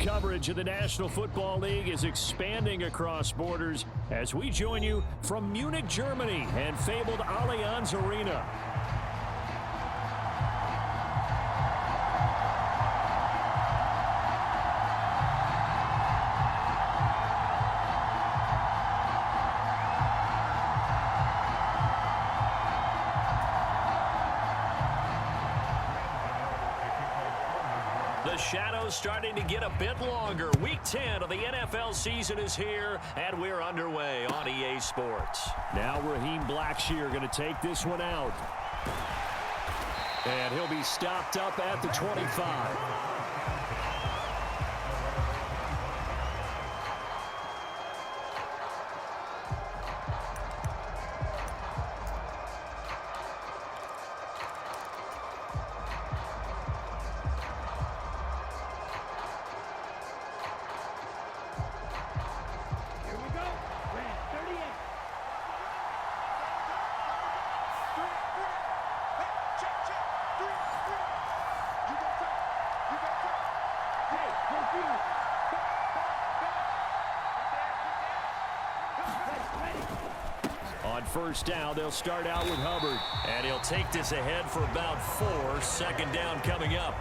coverage of the National Football League is expanding across borders as we join you from Munich, Germany and fabled Allianz Arena. The shadow's starting to get a bit longer. Week 10 of the NFL season is here, and we're underway on EA Sports. Now Raheem Blackshear going to take this one out. And he'll be stopped up at the 25. On first down, they'll start out with Hubbard. And he'll take this ahead for about 4. Second down coming up.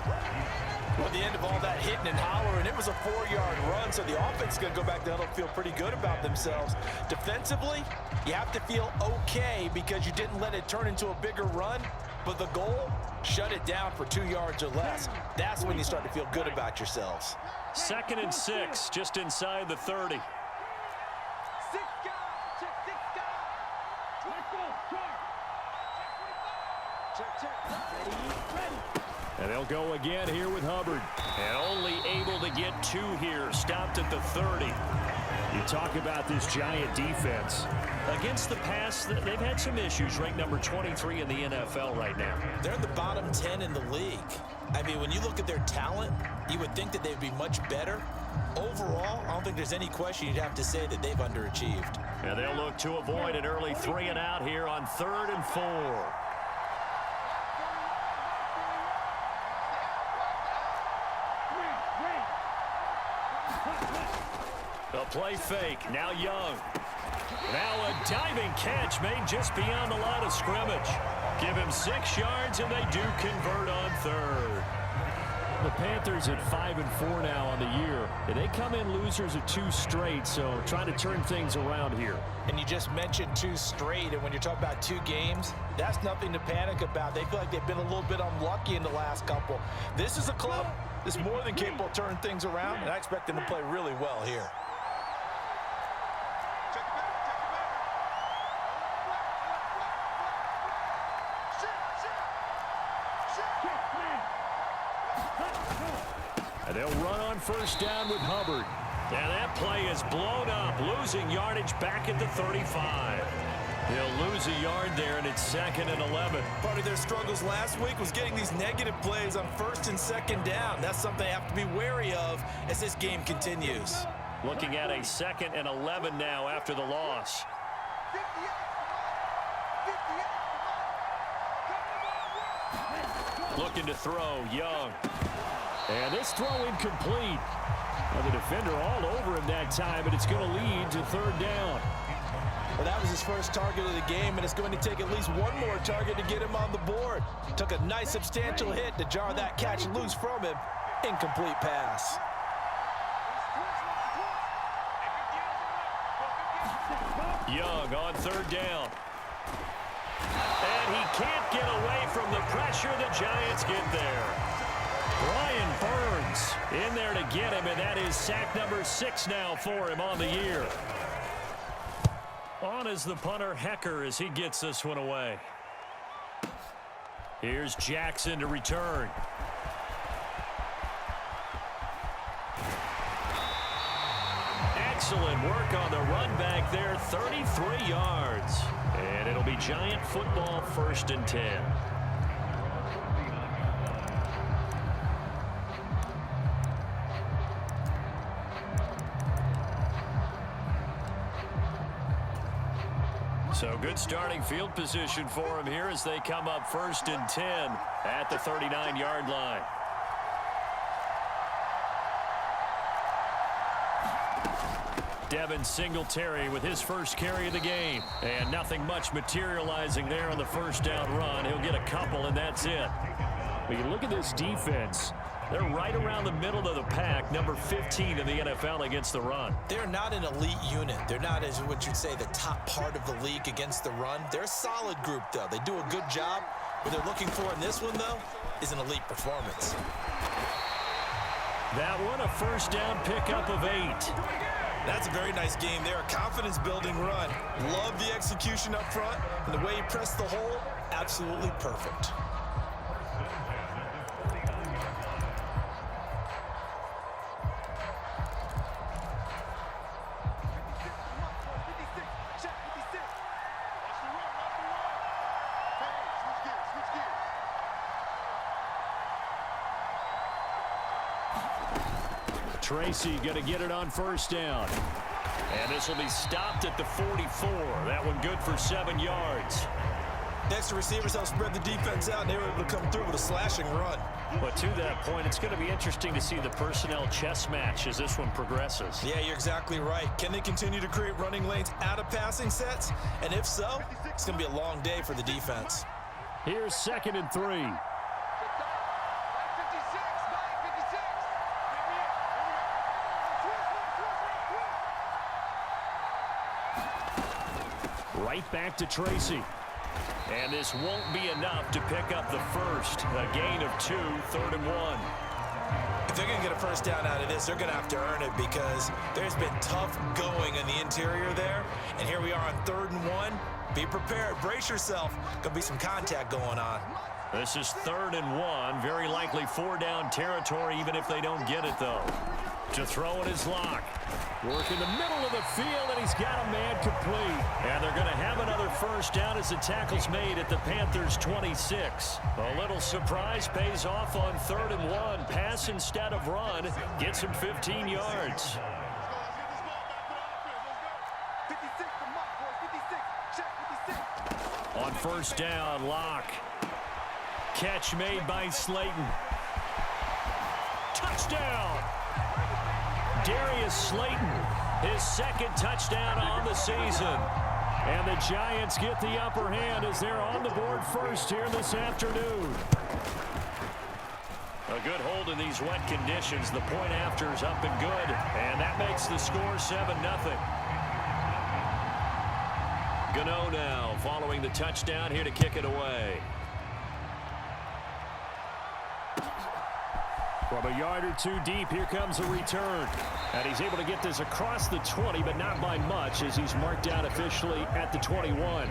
Well, at the end of all that hitting and hollering, it was a 4-yard run, so the offense is going to go back down and feel pretty good about themselves. Defensively, you have to feel okay because you didn't let it turn into a bigger run, but the goal, shut it down for 2 yards or less. That's when you start to feel good about yourselves. 2nd and 6, just inside the 30. And they'll go again here with Hubbard. And only able to get 2 here. Stopped at the 30. You talk about this Giant defense. Against the pass, they've had some issues. Ranked number 23 in the NFL right now. They're in the bottom 10 in the league. I mean, when you look at their talent, you would think that they'd be much better. Overall, I don't think there's any question you'd have to say that they've underachieved. And they'll look to avoid an early 3 and out here on 3rd and 4. The play fake. Now Young. Now a diving catch made just beyond the line of scrimmage. Give him 6 yards, and they do convert on 3rd. The Panthers at 5-4 now on the year. And they come in losers of 2 straight, so trying to turn things around here. And you just mentioned 2 straight, and when you're talking about 2 games, that's nothing to panic about. They feel like they've been a little bit unlucky in the last couple. This is a club that's more than capable of turning things around, and I expect them to play really well here. And they'll run on first down with Hubbard. And that play is blown up, losing yardage back at the 35. He'll lose a yard there, and it's 2nd and 11. Part of their struggles last week was getting these negative plays on 1st and 2nd down. That's something they have to be wary of as this game continues. Looking at a 2nd and 11 now after the loss. Looking to throw, Young. And this throw incomplete. Well, the defender all over him that time, and it's going to lead to 3rd down. Well, that was his first target of the game, and it's going to take at least one more target to get him on the board. Took a nice substantial hit to jar that catch loose from him. Incomplete pass. Young on 3rd down. And he can't get away from the pressure. The Giants get there. Brian Burns in there to get him, and that is sack number 6 now for him on the year. On is the punter, Hecker, as he gets this one away. Here's Jackson to return. Excellent work on the run back there, 33 yards. And it'll be Giant football, 1st and 10. So good starting field position for him here as they come up 1st and 10 at the 39-yard line. Devin Singletary with his first carry of the game. And nothing much materializing there on the first down run. He'll get a couple, and that's it. But you look at this defense. They're right around the middle of the pack, number 15 in the NFL against the run. They're not an elite unit. They're not, as what you'd say, the top part of the league against the run. They're a solid group, though. They do a good job. What they're looking for in this one, though, is an elite performance. That one, a first down pickup of 8. That's a very nice game there. A confidence-building run. Love the execution up front, and the way he pressed the hole, absolutely perfect. Tracy going to get it on first down. And this will be stopped at the 44. That one good for 7 yards. Next to receivers help spread the defense out, and they were able to come through with a slashing run. But to that point, it's going to be interesting to see the personnel chess match as this one progresses. Yeah, you're exactly right. Can they continue to create running lanes out of passing sets? And if so, it's going to be a long day for the defense. Here's 2nd and 3. Right back to Tracy. And this won't be enough to pick up the first. A gain of 2, 3rd and 1. If they're going to get a first down out of this, they're going to have to earn it because there's been tough going in the interior there. And here we are on 3rd and 1. Be prepared. Brace yourself. Going to be some contact going on. This is 3rd and 1. Very likely 4-down territory, even if they don't get it, though. To throw it is Locke. Work in the middle of the field, and he's got a man complete. And they're going to have another first down as the tackle's made at the Panthers' 26. A little surprise pays off on 3rd and 1. Pass instead of run. Gets him 15 yards. On first down, Locke. Catch made by Slayton. Touchdown! Darius Slayton, his 2nd touchdown on the season. And the Giants get the upper hand as they're on the board first here this afternoon. A good hold in these wet conditions. The point after is up and good. And that makes the score 7-0. Gano now following the touchdown here to kick it away. From a yard or 2 deep, here comes a return. And he's able to get this across the 20, but not by much as he's marked down officially at the 21.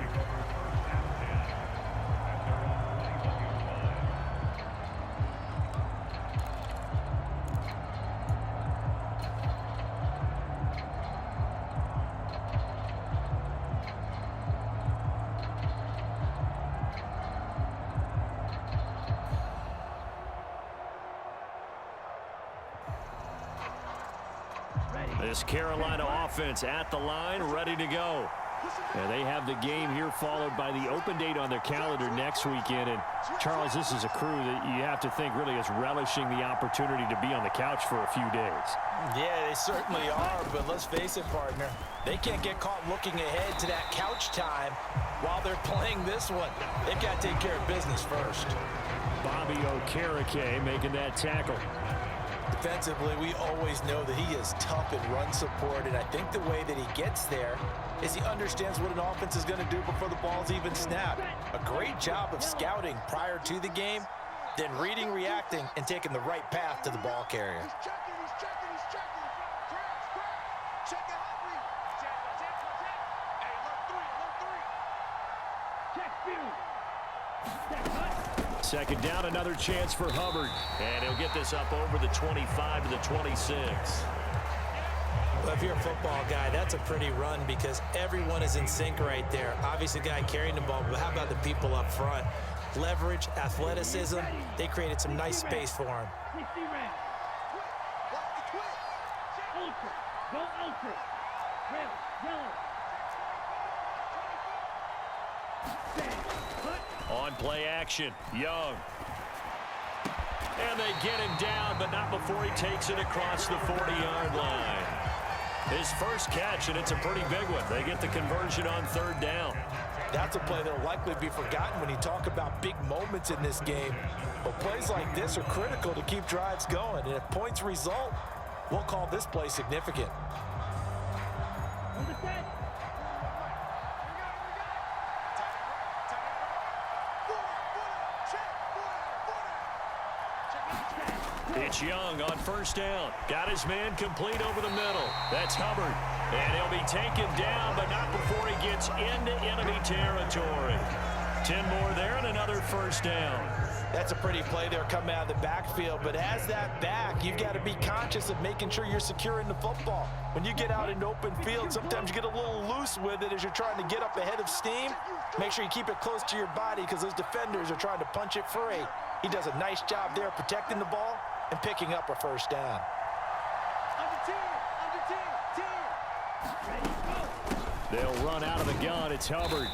This Carolina offense at the line, ready to go. And they have the game here followed by the open date on their calendar next weekend. And, Charles, this is a crew that you have to think really is relishing the opportunity to be on the couch for a few days. Yeah, they certainly are, but let's face it, partner. They can't get caught looking ahead to that couch time while they're playing this one. They've got to take care of business first. Bobby Okereke making that tackle. Defensively, we always know that he is tough in run support, and I think the way that he gets there is he understands what an offense is going to do before the ball's even snapped. A great job of scouting prior to the game, then reading, reacting, and taking the right path to the ball carrier. Second down, another chance for Hubbard. And he'll get this up over the 25 to the 26. Well, if you're a football guy, that's a pretty run because everyone is in sync right there. Obviously, the guy carrying the ball, but how about the people up front? Leverage, athleticism, they created some nice space for him. On play action, Young. And they get him down, but not before he takes it across the 40-yard line. His first catch, and it's a pretty big one. They get the conversion on third down. That's a play that will likely be forgotten when you talk about big moments in this game. But plays like this are critical to keep drives going. And if points result, we'll call this play significant. It's Young on first down. Got his man complete over the middle. That's Hubbard. And he'll be taken down, but not before he gets into enemy territory. 10 more there and another first down. That's a pretty play there coming out of the backfield, but as that back, you've got to be conscious of making sure you're securing the football. When you get out in open field, sometimes you get a little loose with it as you're trying to get up ahead of steam. Make sure you keep it close to your body because those defenders are trying to punch it free. He does a nice job there protecting the ball and picking up a first down. They'll run out of the gun. It's Hubbard.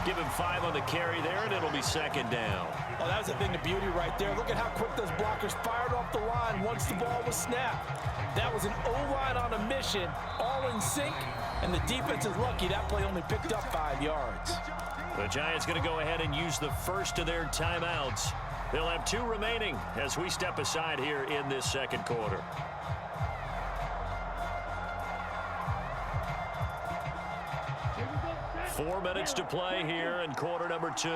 Give him 5 on the carry there, and it'll be second down. Oh, that was a thing of beauty right there. Look at how quick those blockers fired off the line once the ball was snapped. That was an O-line on a mission, all in sync, and the defense is lucky that play only picked up 5 yards. The Giants going to go ahead and use the first of their timeouts. They'll have 2 remaining as we step aside here in this second quarter. Four minutes to play here in quarter number 2.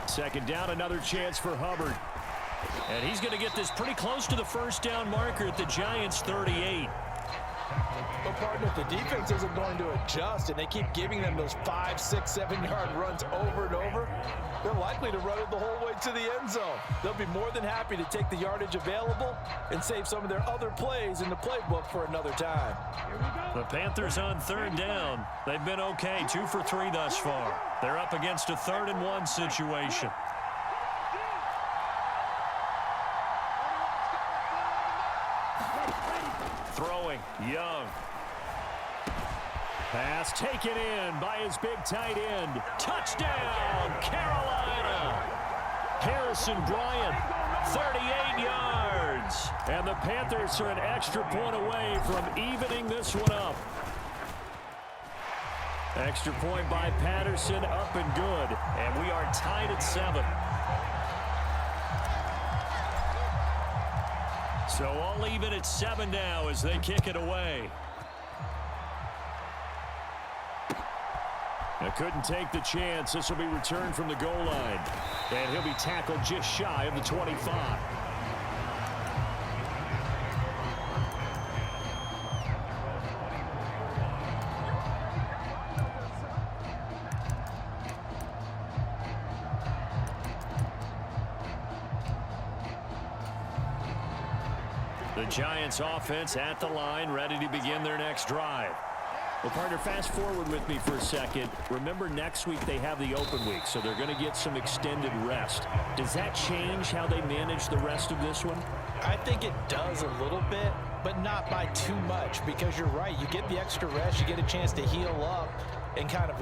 Second down, another chance for Hubbard. And he's going to get this pretty close to the first down marker at the Giants' 38. But, partner, if the defense isn't going to adjust and they keep giving them those 5, 6, 7-yard runs over and over, they're likely to run it the whole way to the end zone. They'll be more than happy to take the yardage available and save some of their other plays in the playbook for another time. The Panthers on third down. They've been okay, 2 for 3 thus far. They're up against a 3rd and 1 situation. Throwing, Young. Pass taken in by his big tight end. Touchdown, Carolina. Harrison Bryant, 38 yards. And the Panthers are an extra point away from evening this one up. Extra point by Patterson, up and good. And we are tied at 7. So all even at 7 now as they kick it away. Couldn't take the chance. This will be returned from the goal line. And he'll be tackled just shy of the 25. The Giants offense at the line, ready to begin their next drive. Well, partner, fast forward with me for a second. Remember, next week they have the open week, so they're going to get some extended rest. Does that change how they manage the rest of this one? I think it does a little bit, but not by too much, because you're right. You get the extra rest, you get a chance to heal up and kind of,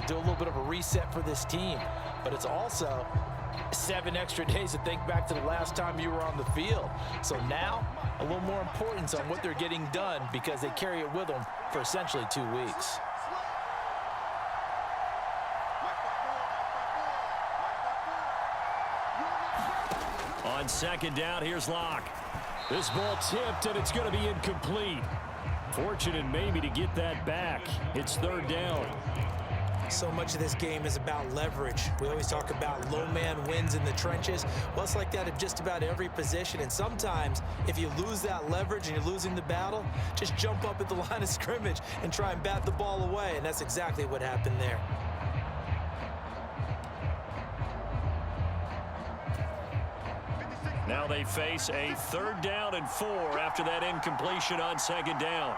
do a little bit of a reset for this team. But it's also 7 extra days to think back to the last time you were on the field. So now, a little more importance on what they're getting done because they carry it with them for essentially 2 weeks. On second down, here's Locke. This ball tipped, and it's going to be incomplete. Fortunate maybe to get that back. It's 3rd down. So much of this game is about leverage. We always talk about low man wins in the trenches. Well, it's like that at just about every position. And sometimes, if you lose that leverage and you're losing the battle, just jump up at the line of scrimmage and try and bat the ball away. And that's exactly what happened there. Now they face a 3rd down and 4 after that incompletion on second down.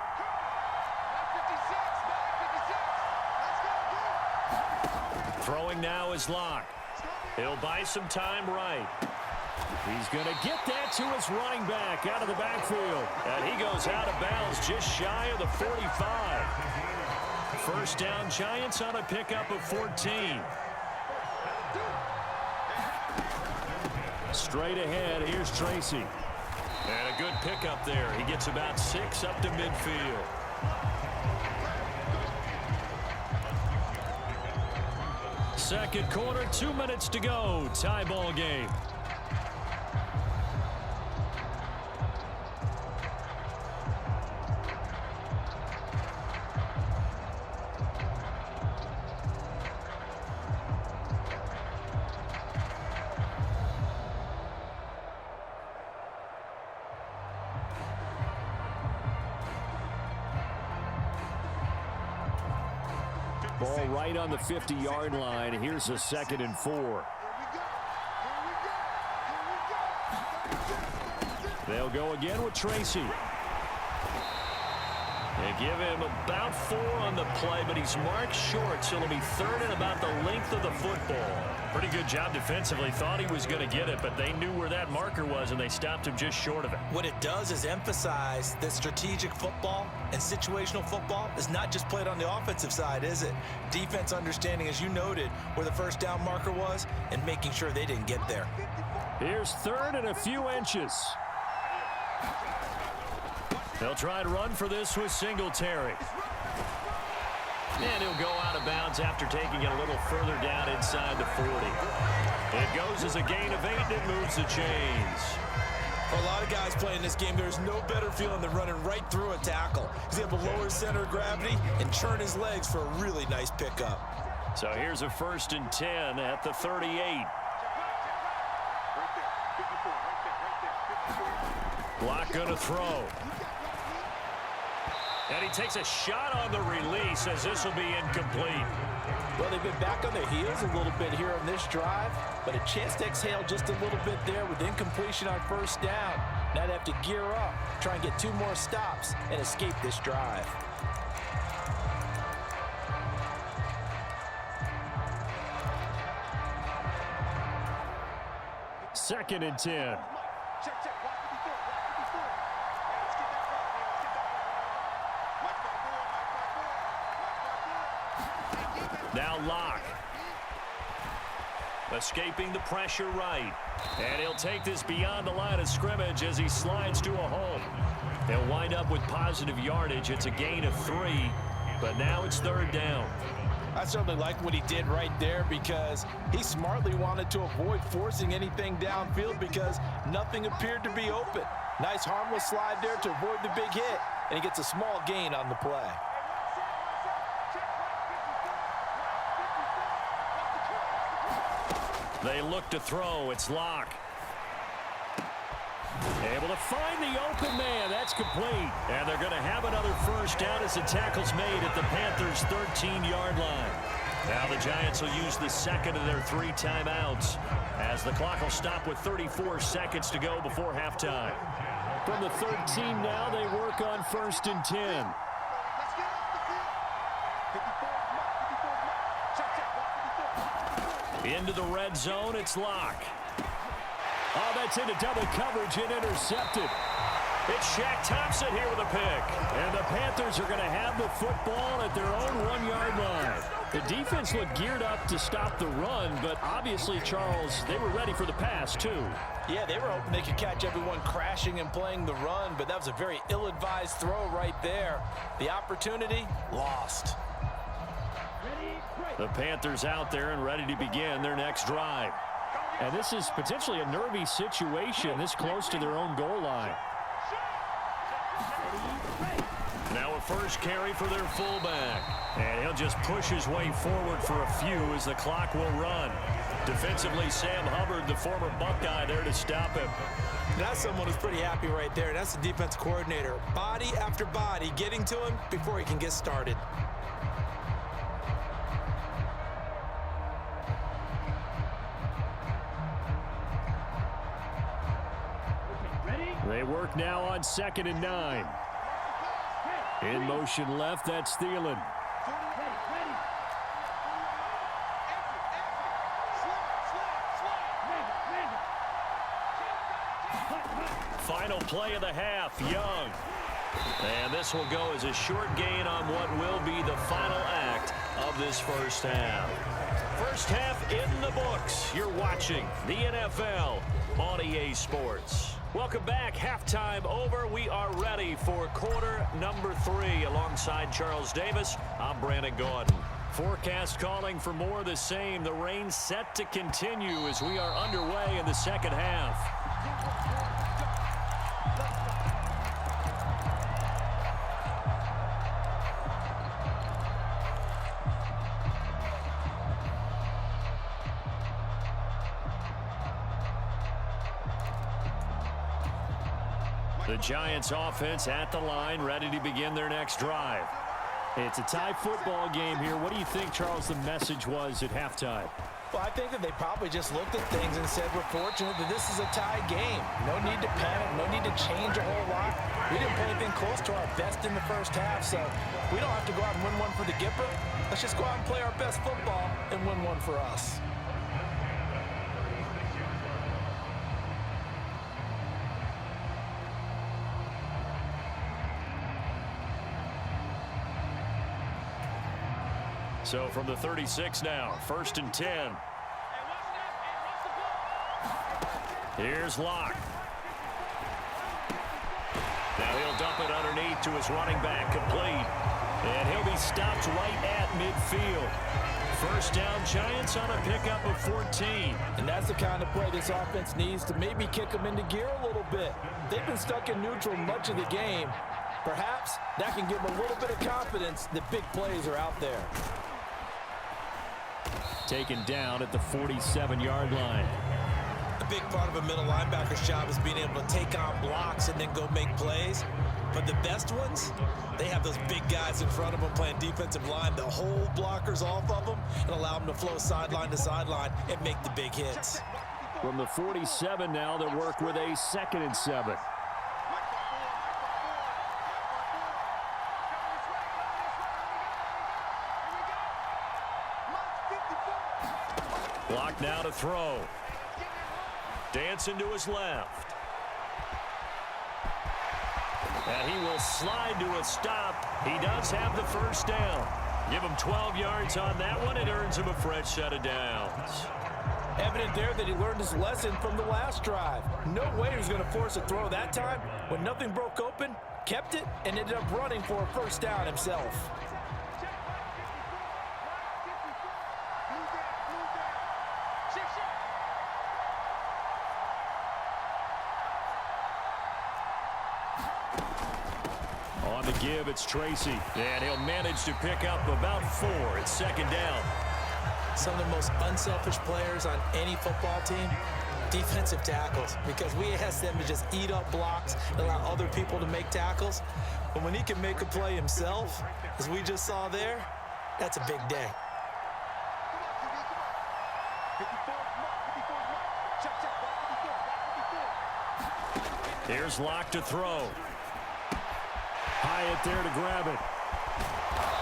Throwing now is Locke. He'll buy some time right. He's going to get that to his running back out of the backfield. And he goes out of bounds just shy of the 45. First down, Giants on a pickup of 14. Straight ahead, here's Tracy. And a good pickup there. He gets about 6 up to midfield. Second quarter, 2 minutes to go. Tie ball game. Ball right on the 50-yard line. Here's a 2nd and 4. They'll go again with Tracy. They give him about 4 on the play, but he's marked short, so it'll be 3rd and about the length of the football. Pretty good job defensively. Thought he was going to get it, but they knew where that marker was, and they stopped him just short of it. What it does is emphasize that strategic football and situational football is not just played on the offensive side, is it? Defense understanding, as you noted, where the first down marker was and making sure they didn't get there. Here's 3rd and a few inches. They'll try to run for this with Singletary. And he'll go out of bounds after taking it a little further down inside the 40. It goes as a gain of 8, and it moves the chains. For a lot of guys playing this game, there's no better feeling than running right through a tackle. He's able to lower his center of gravity and churn his legs for a really nice pickup. So here's a 1st and 10 at the 38. Block going to throw. And he takes a shot on the release as this will be incomplete. Well, they've been back on their heels a little bit here on this drive, but a chance to exhale just a little bit there with incompletion on 1st down. Now they have to gear up, try and get 2 more stops and escape this drive. Second and 10. Now Locke. Escaping the pressure right. And he'll take this beyond the line of scrimmage as he slides to a hole. They'll wind up with positive yardage. It's a gain of 3, but now it's 3rd down. I certainly like what he did right there because he smartly wanted to avoid forcing anything downfield because nothing appeared to be open. Nice harmless slide there to avoid the big hit, and he gets a small gain on the play. They look to throw. It's Locke. Able to find the open man. That's complete. And they're going to have another 1st down as the tackle's made at the Panthers' 13-yard line. Now the Giants will use the 2nd of their 3 timeouts as the clock will stop with 34 seconds to go before halftime. From the 13 now, they work on 1st and 10. Into the red zone, it's Locke. Oh, that's into double coverage and intercepted. It's Shaq Thompson here with a pick. And the Panthers are going to have the football at their own 1-yard line. The defense looked geared up to stop the run, but obviously, Charles, they were ready for the pass, too. Yeah, they were hoping they could catch everyone crashing and playing the run, but that was a very ill-advised throw right there. The opportunity, lost. The Panthers out there and ready to begin their next drive. And this is potentially a nervy situation this close to their own goal line. Now a first carry for their fullback. And he'll just push his way forward for a few as the clock will run. Defensively, Sam Hubbard, the former Buckeye, there to stop him. That's someone who's pretty happy right there. That's the defense coordinator. Body after body getting to him before he can get started. They work now on 2nd and 9. In motion left, that's Thielen. Final play of the half, Young. And this will go as a short gain on what will be the final act of this first half. First half in the books. You're watching the NFL on EA Sports. Welcome back. Halftime over. We are ready for quarter number 3. Alongside Charles Davis, I'm Brandon Gaudin. Forecast calling for more of the same. The rain set to continue as we are underway in the second half. The Giants offense at the line, ready to begin their next drive. It's a tie football game here. What do you think, Charles, the message was at halftime? Well, I think that they probably just looked at things and said, we're fortunate that this is a tie game. No need to panic, no need to change a whole lot. We didn't play anything close to our best in the first half, so we don't have to go out and win one for the Gipper. Let's just go out and play our best football and win one for us. So from the 36 now, 1st and 10. Here's Locke. Now he'll dump it underneath to his running back, complete. And he'll be stopped right at midfield. First down, Giants on a pickup of 14. And that's the kind of play this offense needs to maybe kick them into gear a little bit. They've been stuck in neutral much of the game. Perhaps that can give them a little bit of confidence that big plays are out there. Taken down at the 47-yard line. A big part of a middle linebacker's job is being able to take on blocks and then go make plays. But the best ones, they have those big guys in front of them playing defensive line. They'll hold blockers off of them and allow them to flow sideline to sideline and make the big hits. From the 47 now, they work with a 2nd and 7. Block now to throw. Dancing to his left. And he will slide to a stop. He does have the first down. Give him 12 yards on that one. It earns him a fresh set of downs. Evident there that he learned his lesson from the last drive. No way he was going to force a throw that time. When nothing broke open, kept it, and ended up running for a first down himself. On the give, it's Tracy. And he'll manage to pick up about 4. It's 2nd down. Some of the most unselfish players on any football team, defensive tackles, because we ask them to just eat up blocks and allow other people to make tackles. But when he can make a play himself, as we just saw there, that's a big day. Here's Locke to throw. Hyatt there to grab it.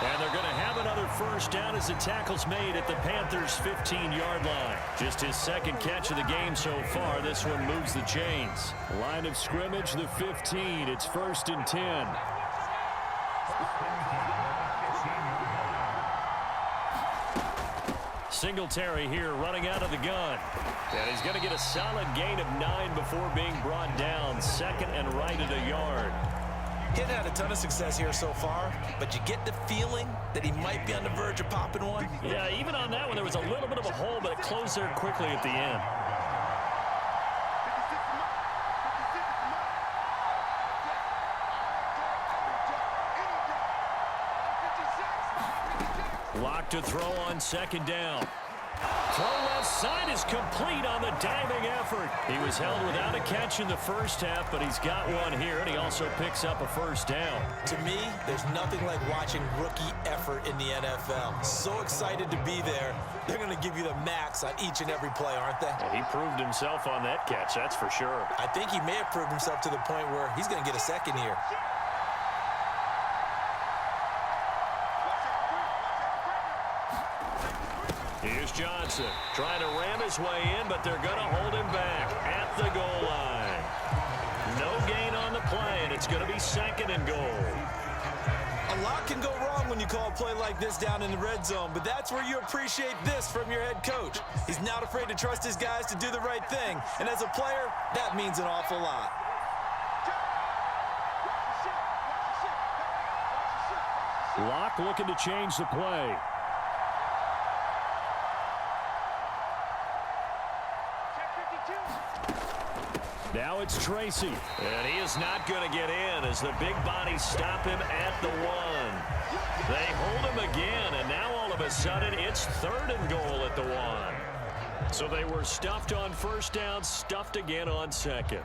And they're going to have another first down as the tackle's made at the Panthers' 15-yard line. Just his 2nd catch of the game so far. This one moves the chains. Line of scrimmage, the 15. It's 1st and 10. Singletary here running out of the gun. And he's going to get a solid gain of 9 before being brought down. 2nd and right at a yard. He hadn't had a ton of success here so far, but you get the feeling that he might be on the verge of popping one. Yeah, even on that one, there was a little bit of a hole, but it closed there quickly at the end. Locked to throw on 2nd down. Throw left side is complete on the diving effort. He was held without a catch in the first half, but he's got one here, and he also picks up a first down. To me, there's nothing like watching rookie effort in the NFL. So excited to be there. They're going to give you the max on each and every play, aren't they? And he proved himself on that catch, that's for sure. I think he may have proved himself to the point where he's going to get a 2nd here. Here's Johnson trying to ram his way in, but they're going to hold him back at the goal line. No gain on the play, and it's going to be 2nd and goal. A A lot can go wrong when you call a play like this down in the red zone, but that's where you appreciate this from your head coach. He's not afraid to trust his guys to do the right thing, and as a player, that means an awful lot. Locke looking to change the play. Now it's Tracy. And he is not going to get in as the big bodies stop him at the 1. They hold him again, and now all of a sudden it's 3rd and goal at the 1. So they were stuffed on first down, stuffed again on second.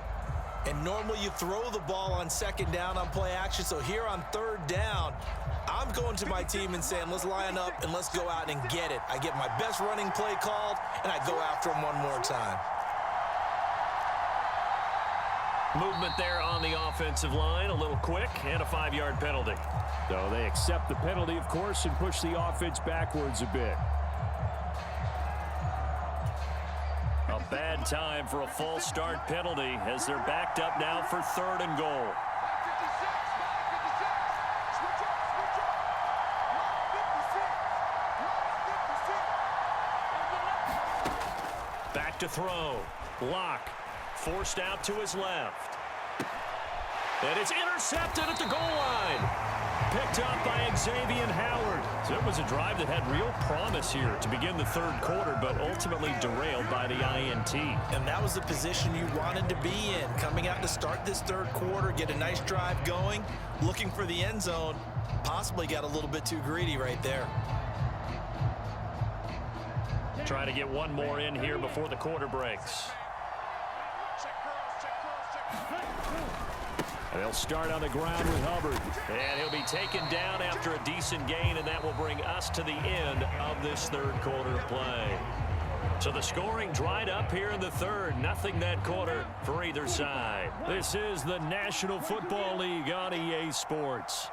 And normally you throw the ball on second down on play action, so here on 3rd down, I'm going to my team and saying, let's line up and let's go out and get it. I get my best running play called, and I go after him one more time. Movement there on the offensive line, a little quick, and a 5-yard penalty. So they accept the penalty, of course, and push the offense backwards a bit. A bad time for a false start penalty as they're backed up now for 3rd and goal. Back to throw. Locke forced out to his left. And it's intercepted at the goal line. Picked up by Xavier Howard. So it was a drive that had real promise here to begin the 3rd quarter, but ultimately derailed by the INT. And that was the position you wanted to be in. Coming out to start this 3rd quarter, get a nice drive going, looking for the end zone. Possibly got a little bit too greedy right there. Try to get one more in here before the quarter breaks. And they'll start on the ground with Hubbard. And he'll be taken down after a decent gain, and that will bring us to the end of this 3rd quarter play. So the scoring dried up here in the 3rd. Nothing that quarter for either side. This is the National Football League on EA Sports.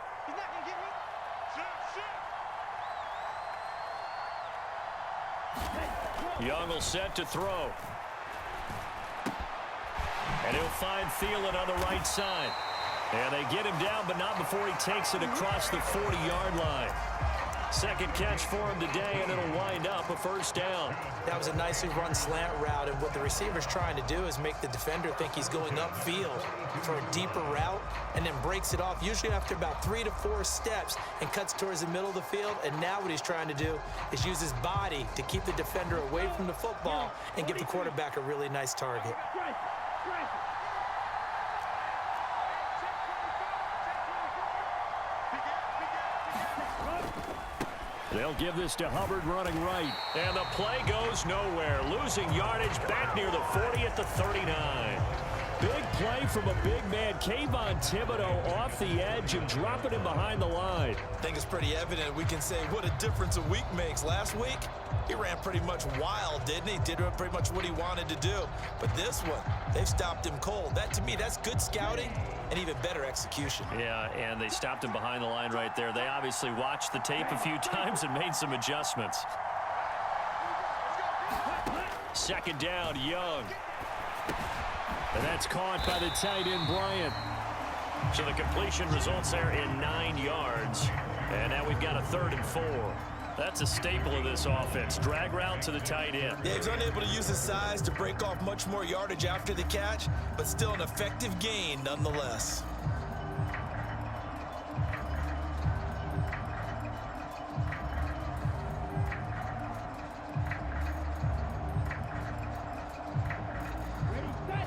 Young will set to throw. And he'll find Thielen on the right side. And they get him down, but not before he takes it across the 40-yard line. Second catch for him today, and it'll wind up a 1st down. That was a nicely run slant route, and what the receiver's trying to do is make the defender think he's going upfield for a deeper route and then breaks it off, usually after about 3 to 4 steps, and cuts towards the middle of the field. And now what he's trying to do is use his body to keep the defender away from the football and give the quarterback a really nice target. They'll give this to Hubbard running right. And the play goes nowhere. Losing yardage back near the 40 at the 39. Big play from a big man, Kayvon Thibodeau, off the edge and dropping him behind the line. I think it's pretty evident. We can say what a difference a week makes. Last week, he ran pretty much wild, didn't he? Did pretty much what he wanted to do. But this one, they've stopped him cold. That, to me, that's good scouting and even better execution. Yeah, and they stopped him behind the line right there. They obviously watched the tape a few times and made some adjustments. 2nd down, Young. And that's caught by the tight end, Bryant. So the completion results there in 9 yards. And now we've got a 3rd and 4. That's a staple of this offense. Drag route to the tight end. Yeah, he's unable to use his size to break off much more yardage after the catch, but still an effective gain nonetheless.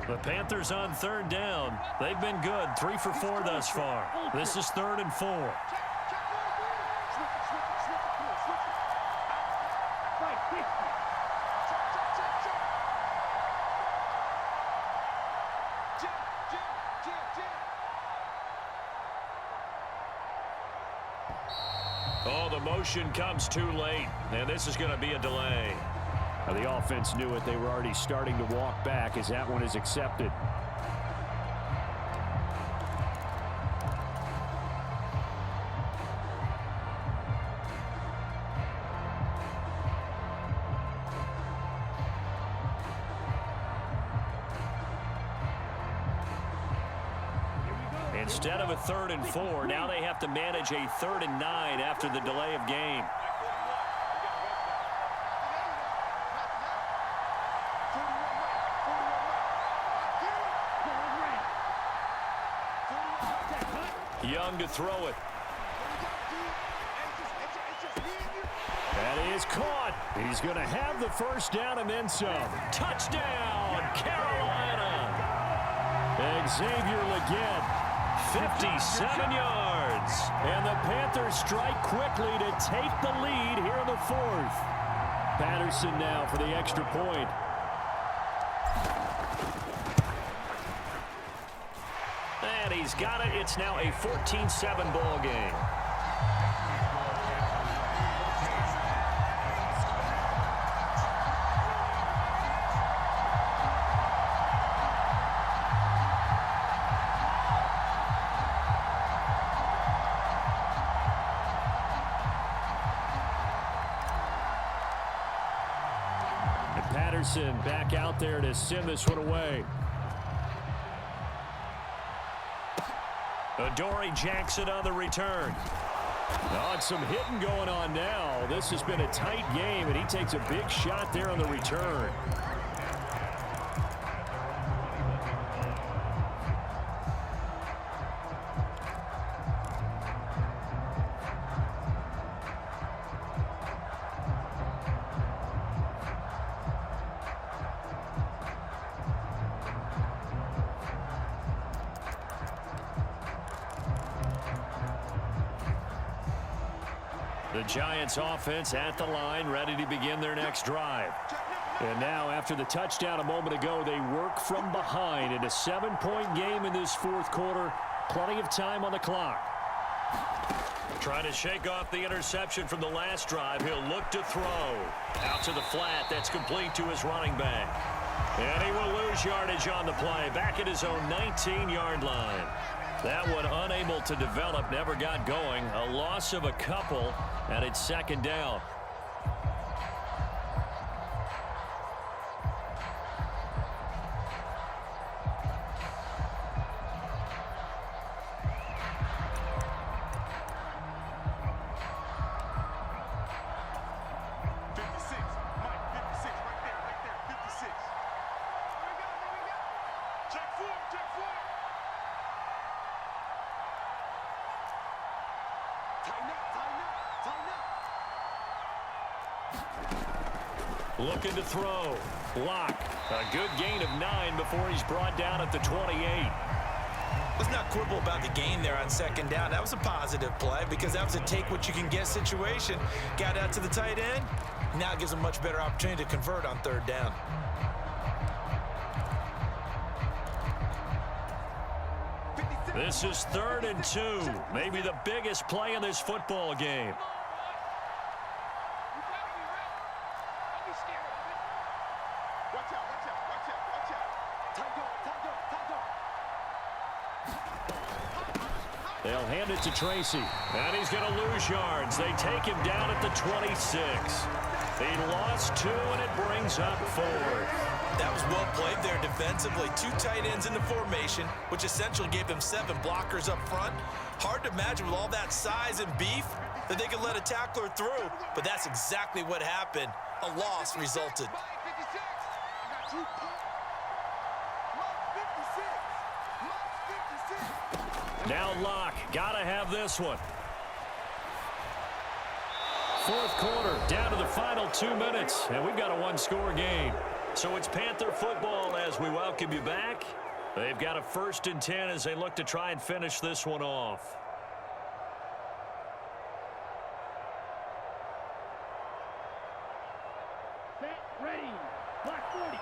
The Panthers on 3rd down. They've been good. 3 for 4 thus far. This is 3rd and 4. Oh, the motion comes too late, and this is going to be a delay. The offense knew it. They were already starting to walk back as that one is accepted. And Instead of a 3rd and 4, now they have to manage a 3rd and 9 after the delay of game. Young to throw it. That is caught. He's going to have the first down and then some. Touchdown, Carolina. Xavier Legette, 57 yards. And the Panthers strike quickly to take the lead here in the 4th. Patterson now for the extra point. And he's got it. It's now a 14-7 ball game. And Patterson back out there to send this one away. Adoree Jackson on the return. Oh, it's some hitting going on now. This has been a tight game, and he takes a big shot there on the return. The Giants offense at the line, ready to begin their next drive. And now, after the touchdown a moment ago, they work from behind in a 7-point game in this 4th quarter. Plenty of time on the clock. Trying to shake off the interception from the last drive. He'll look to throw. Out to the flat. That's complete to his running back. And he will lose yardage on the play. Back at his own 19-yard line. That one unable to develop, never got going. A loss of a couple, and it's 2nd down. Looking to throw. Lock. A good gain of 9 before he's brought down at the 28. Let's not quibble about the gain there on 2nd down. That was a positive play because that was a take-what-you-can-get situation. Got out to the tight end. Now it gives him a much better opportunity to convert on 3rd down. This is 3rd and 2. Maybe the biggest play in this football game. They'll hand it to Tracy. And he's going to lose yards. They take him down at the 26. He lost 2, and it brings up 4. That was well played there defensively. 2 tight ends in the formation, which essentially gave them 7 blockers up front. Hard to imagine with all that size and beef that they could let a tackler through, but that's exactly what happened. A loss resulted. Now Locke, gotta have this one. 4th quarter, down to the final 2 minutes, and we've got a 1-score game. So it's Panther football as we welcome you back. They've got a 1st and 10 as they look to try and finish this one off. Set, ready, block 40.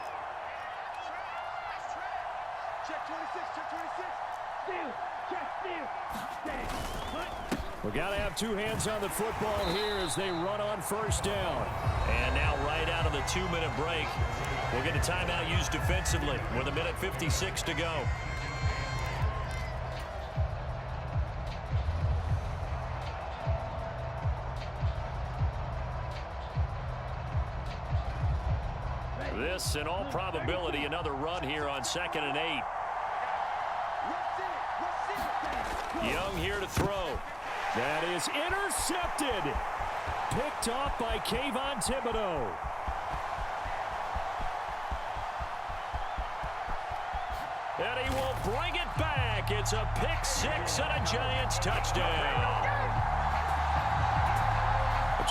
Check 26, check 26. Steal, check, steal. Stay, put. We got to have 2 hands on the football here as they run on 1st down. And now right out of the 2-minute break, we'll get a timeout used defensively with 1:56 to go. This, in all probability, another run here on 2nd and 8. Young here to throw. That is intercepted. Picked off by Kayvon Thibodeau. And he will bring it back. It's a pick six and a Giants touchdown.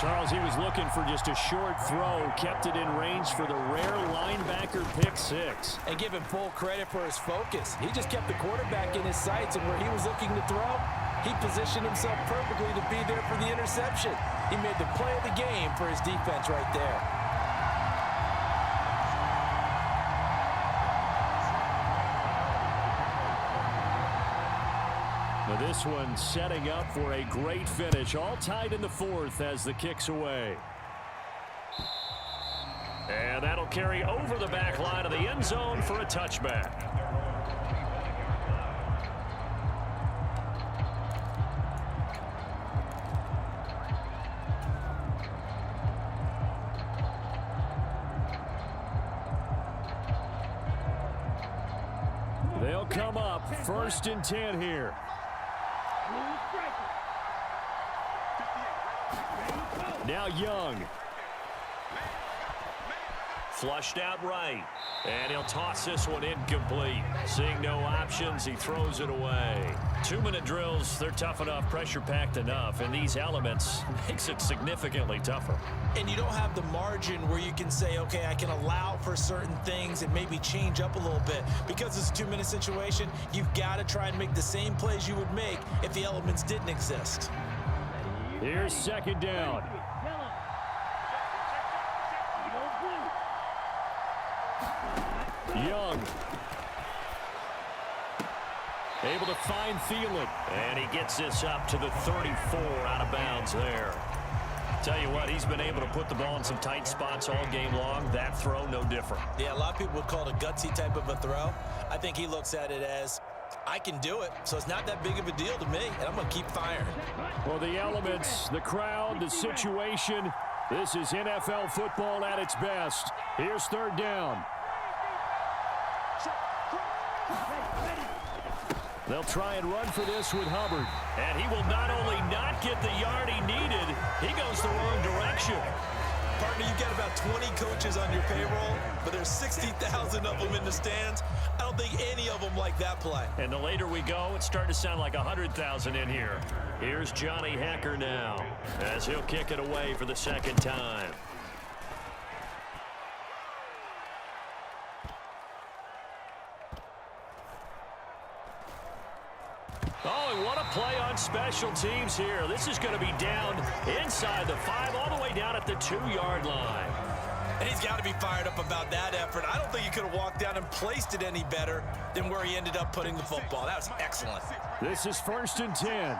Charles, he was looking for just a short throw, kept it in range for the rare linebacker pick six. And give him full credit for his focus. He just kept the quarterback in his sights, and where he was looking to throw, he positioned himself perfectly to be there for the interception. He made the play of the game for his defense right there. Now this one setting up for a great finish. All tied in the fourth as the kick's away. And that'll carry over the back line of the end zone for a touchback. They'll come up 1st and 10 here. Now Young. Flushed out right. And he'll toss this one incomplete. Seeing no options, he throws it away. 2-minute drills, they're tough enough, pressure-packed enough, and these elements makes it significantly tougher. And you don't have the margin where you can say, okay, I can allow for certain things and maybe change up a little bit. Because it's a 2-minute situation, you've got to try and make the same plays you would make if the elements didn't exist. Here's 2nd down. Young. Able to find Thielen. And he gets this up to the 34 out of bounds there. Tell you what, he's been able to put the ball in some tight spots all game long. That throw, no different. Yeah, a lot of people would call it a gutsy type of a throw. I think he looks at it as, I can do it, so it's not that big of a deal to me, and I'm going to keep firing. Well, the elements, the crowd, the situation, this is NFL football at its best. Here's 3rd down. They'll try and run for this with Hubbard. And he will not only not get the yard he needed, he goes the wrong direction. Partner, you've got about 20 coaches on your payroll, but there's 60,000 of them in the stands. I don't think any of them like that play. And the later we go, it's starting to sound like 100,000 in here. Here's Johnny Hekker now, as he'll kick it away for the 2nd time. Oh, and what a play on special teams here. This is going to be down inside the 5, all the way down at the 2-yard line. And he's got to be fired up about that effort. I don't think he could have walked down and placed it any better than where he ended up putting the football. That was excellent. This is 1st and 10.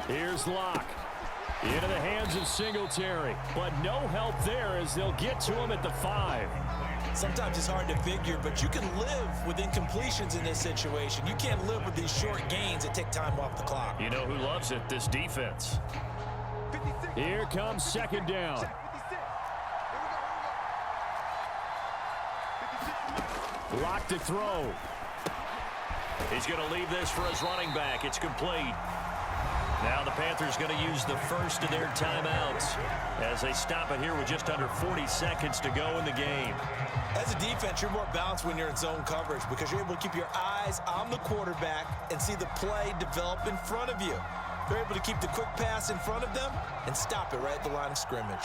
Here's Locke. Into the hands of Singletary. But no help there as they'll get to him at the 5. Sometimes it's hard to figure, but you can live with incompletions in this situation. You can't live with these short gains that take time off the clock. You know who loves it? This defense. Here comes 2nd down. Locke to throw. He's going to leave this for his running back. It's complete. Now the Panthers going to use the first of their timeouts as they stop it here with just under 40 seconds to go in the game. As a defense, you're more balanced when you're in zone coverage because you're able to keep your eyes on the quarterback and see the play develop in front of you. They're able to keep the quick pass in front of them and stop it right at the line of scrimmage.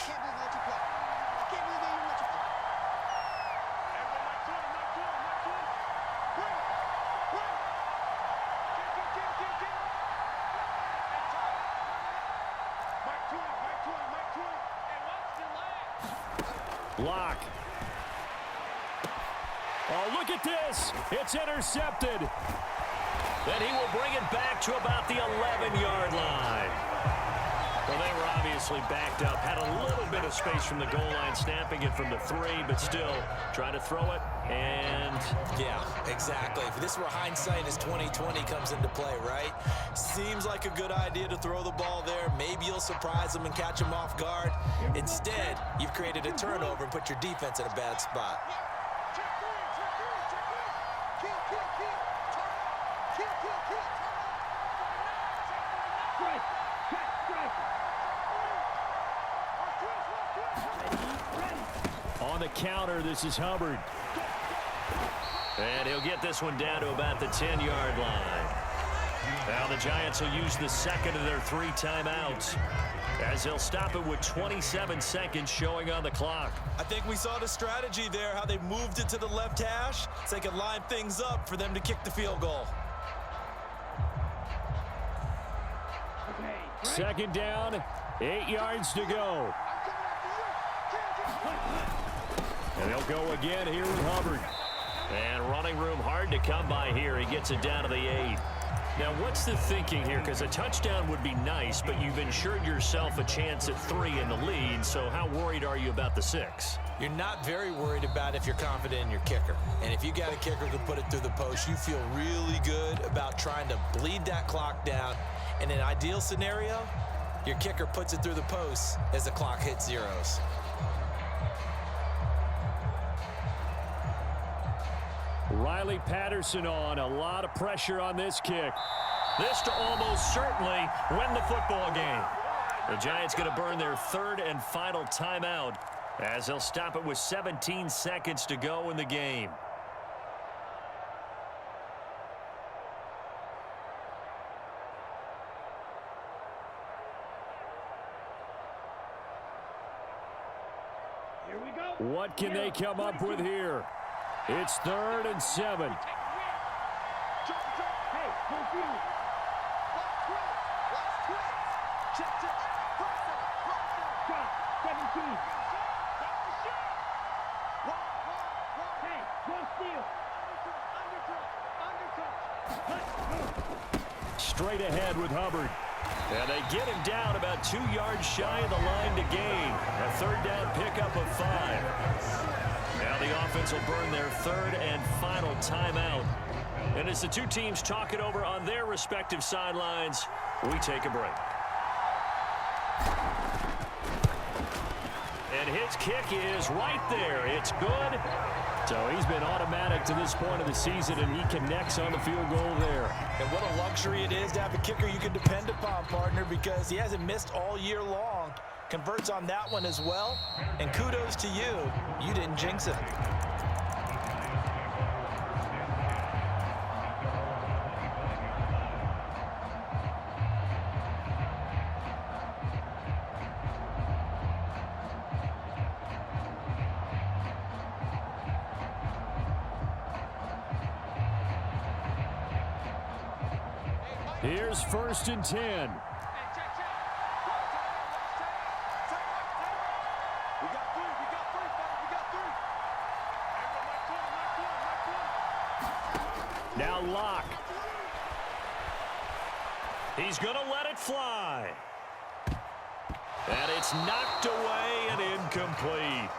Locke. Oh, look at this. It's intercepted. Then he will bring it back to about the 11-yard line. Well, they were obviously backed up. Had a little bit of space from the goal line, snapping it from the 3, but still trying to throw it. And yeah, exactly. If this were hindsight as 2020 comes into play, right? Seems like a good idea to throw the ball there. Maybe you'll surprise them and catch them off guard. Instead, you've created a turnover and put your defense in a bad spot. Strike. Check. Strike. Ready. On the counter, this is Hubbard. And he'll get this one down to about the 10-yard line. Now the Giants will use the second of their 3 timeouts, as they'll stop it with 27 seconds showing on the clock. I think we saw the strategy there, how they moved it to the left hash so they could line things up for them to kick the field goal. Okay. Second down, 8 yards to go. And they'll go again here with Hubbard. And running room hard to come by here. He gets it down to the 8. Now, what's the thinking here? Because a touchdown would be nice, but you've ensured yourself a chance at 3 in the lead. So how worried are you about the 6? You're not very worried about if you're confident in your kicker. And if you got a kicker who can put it through the post, you feel really good about trying to bleed that clock down. In an ideal scenario, your kicker puts it through the post as the clock hits zeros. Riley Patterson on. A lot of pressure on this kick. This to almost certainly win the football game. The Giants going to burn their 3rd and final timeout, as they'll stop it with 17 seconds to go in the game. Here we go. What can they come up with here? It's 3rd and 7. Hey, full field. Drop. 17. Hey, one steal. Straight ahead with Hubbard. And they get him down about 2 yards shy of the line to gain. A 3rd down pickup of 5. Now the offense will burn their 3rd and final timeout. And as the two teams talk it over on their respective sidelines, we take a break. And his kick is right there. It's good. So he's been automatic to this point of the season, and he connects on the field goal there. And what a luxury it is to have a kicker you can depend upon, partner, because he hasn't missed all year long. Converts on that one as well. And kudos to you. You didn't jinx it. Here's 1st and 10. Now Locke. He's going to let it fly. And it's knocked away and incomplete.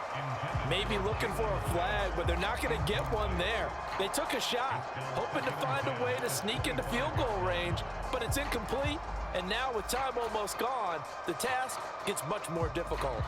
Maybe looking for a flag, but they're not going to get one there. They took a shot, hoping to find a way to sneak into field goal range, but it's incomplete. And now with time almost gone, the task gets much more difficult.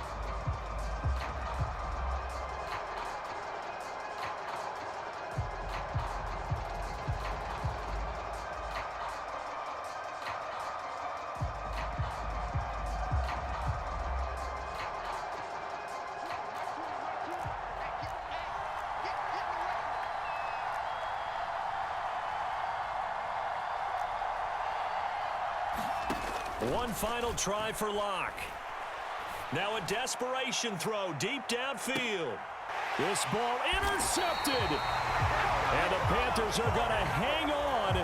One final try for Locke. Now a desperation throw deep downfield. This ball intercepted. And the Panthers are going to hang on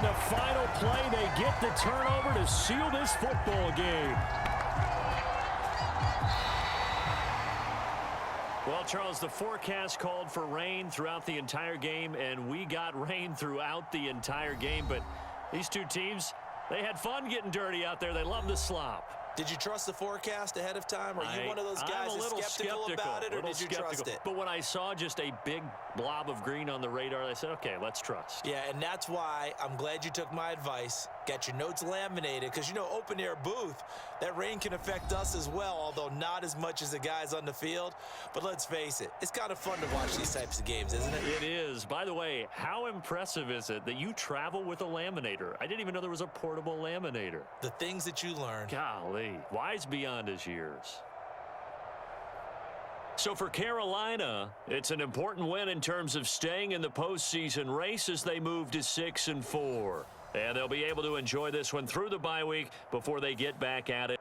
the final play. They get the turnover to seal this football game. Well, Charles, the forecast called for rain throughout the entire game, and we got rain throughout the entire game. But these two teams, they had fun getting dirty out there. They love the slop. Did you trust the forecast ahead of time? Are you one of those guys I'm a that's little skeptical about it, or did you trust it? But when I saw just a big blob of green on the radar, I said, okay, let's trust. Yeah, and that's why I'm glad you took my advice. Got your notes laminated because, you know, open-air booth, that rain can affect us as well, although not as much as the guys on the field. But let's face it, it's kind of fun to watch these types of games, isn't it? It is. By the way, how impressive is it that you travel with a laminator? I didn't even know there was a portable laminator. The things that you learn. Golly, wise beyond his years. So for Carolina, it's an important win in terms of staying in the postseason race as they move to 6-4. And they'll be able to enjoy this one through the bye week before they get back at it.